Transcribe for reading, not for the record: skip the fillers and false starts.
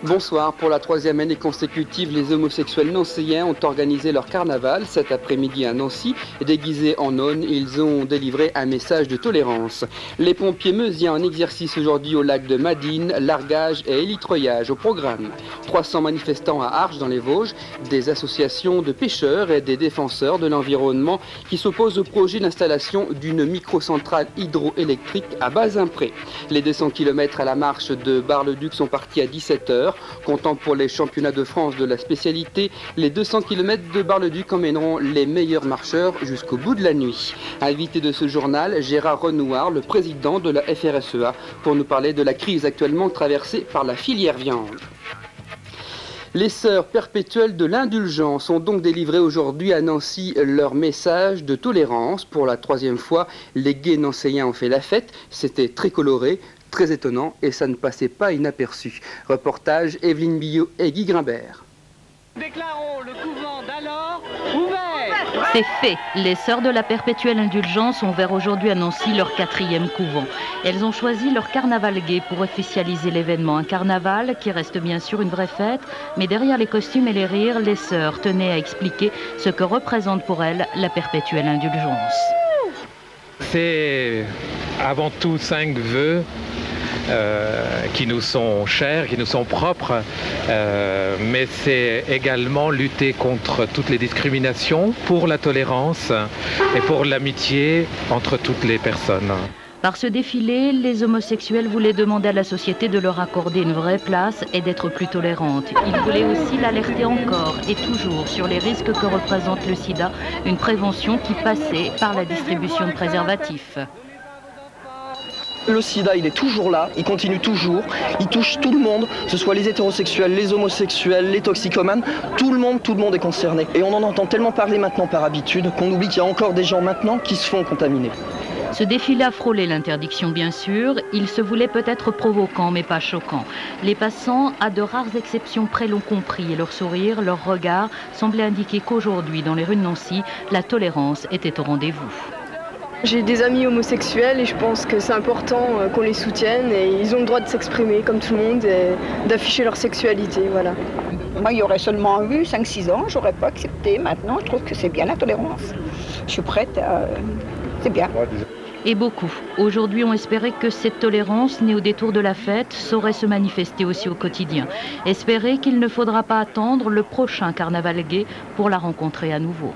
Bonsoir. Pour la troisième année consécutive, les homosexuels nancéens ont organisé leur carnaval cet après-midi à Nancy. Déguisés en nonnes, ils ont délivré un message de tolérance. Les pompiers meusiens en exercice aujourd'hui au lac de Madine, largage et élitreillage au programme. 300 manifestants à Arches dans les Vosges, des associations de pêcheurs et des défenseurs de l'environnement qui s'opposent au projet d'installation d'une microcentrale hydroélectrique à Bazimpré. Les 200 km à la marche de Bar-le-Duc sont partis à 17h. Comptant pour les championnats de France de la spécialité, les 200 km de Bar-le-Duc emmèneront les meilleurs marcheurs jusqu'au bout de la nuit. Invité de ce journal, Gérard Renouard, le président de la FRSEA, pour nous parler de la crise actuellement traversée par la filière viande. Les sœurs perpétuelles de l'indulgence ont donc délivré aujourd'hui à Nancy leur message de tolérance. Pour la troisième fois, les gays nancéens ont fait la fête. C'était très coloré, très étonnant et ça ne passait pas inaperçu. Reportage Evelyne Billot et Guy Grimbert. Déclarons le couvent d'alors ouvert. C'est fait. Les sœurs de la perpétuelle indulgence ont ouvert aujourd'hui à Nancy leur 4e couvent. Elles ont choisi leur carnaval gay pour officialiser l'événement. Un carnaval qui reste bien sûr une vraie fête, mais derrière les costumes et les rires, les sœurs tenaient à expliquer ce que représente pour elles la perpétuelle indulgence. C'est avant tout 5 vœux qui nous sont chers, qui nous sont propres, mais c'est également lutter contre toutes les discriminations, pour la tolérance et pour l'amitié entre toutes les personnes. Par ce défilé, les homosexuels voulaient demander à la société de leur accorder une vraie place et d'être plus tolérante. Ils voulaient aussi l'alerter encore et toujours sur les risques que représente le sida, une prévention qui passait par la distribution de préservatifs. Le sida, il est toujours là, il continue toujours, il touche tout le monde, que ce soit les hétérosexuels, les homosexuels, les toxicomanes, tout le monde est concerné. Et on en entend tellement parler maintenant par habitude qu'on oublie qu'il y a encore des gens maintenant qui se font contaminer. Ce défilé a frôlé l'interdiction bien sûr, il se voulait peut-être provoquant mais pas choquant. Les passants, à de rares exceptions près, l'ont compris et leur sourire, leur regard semblaient indiquer qu'aujourd'hui dans les rues de Nancy, la tolérance était au rendez-vous. J'ai des amis homosexuels et je pense que c'est important qu'on les soutienne et ils ont le droit de s'exprimer comme tout le monde et d'afficher leur sexualité, voilà. Moi, il y aurait seulement eu 5-6 ans, j'aurais pas accepté. Maintenant, je trouve que c'est bien la tolérance. Je suis prête à... C'est bien. Et beaucoup, aujourd'hui, ont espéré que cette tolérance, née au détour de la fête, saurait se manifester aussi au quotidien. Espérer qu'il ne faudra pas attendre le prochain carnaval gay pour la rencontrer à nouveau.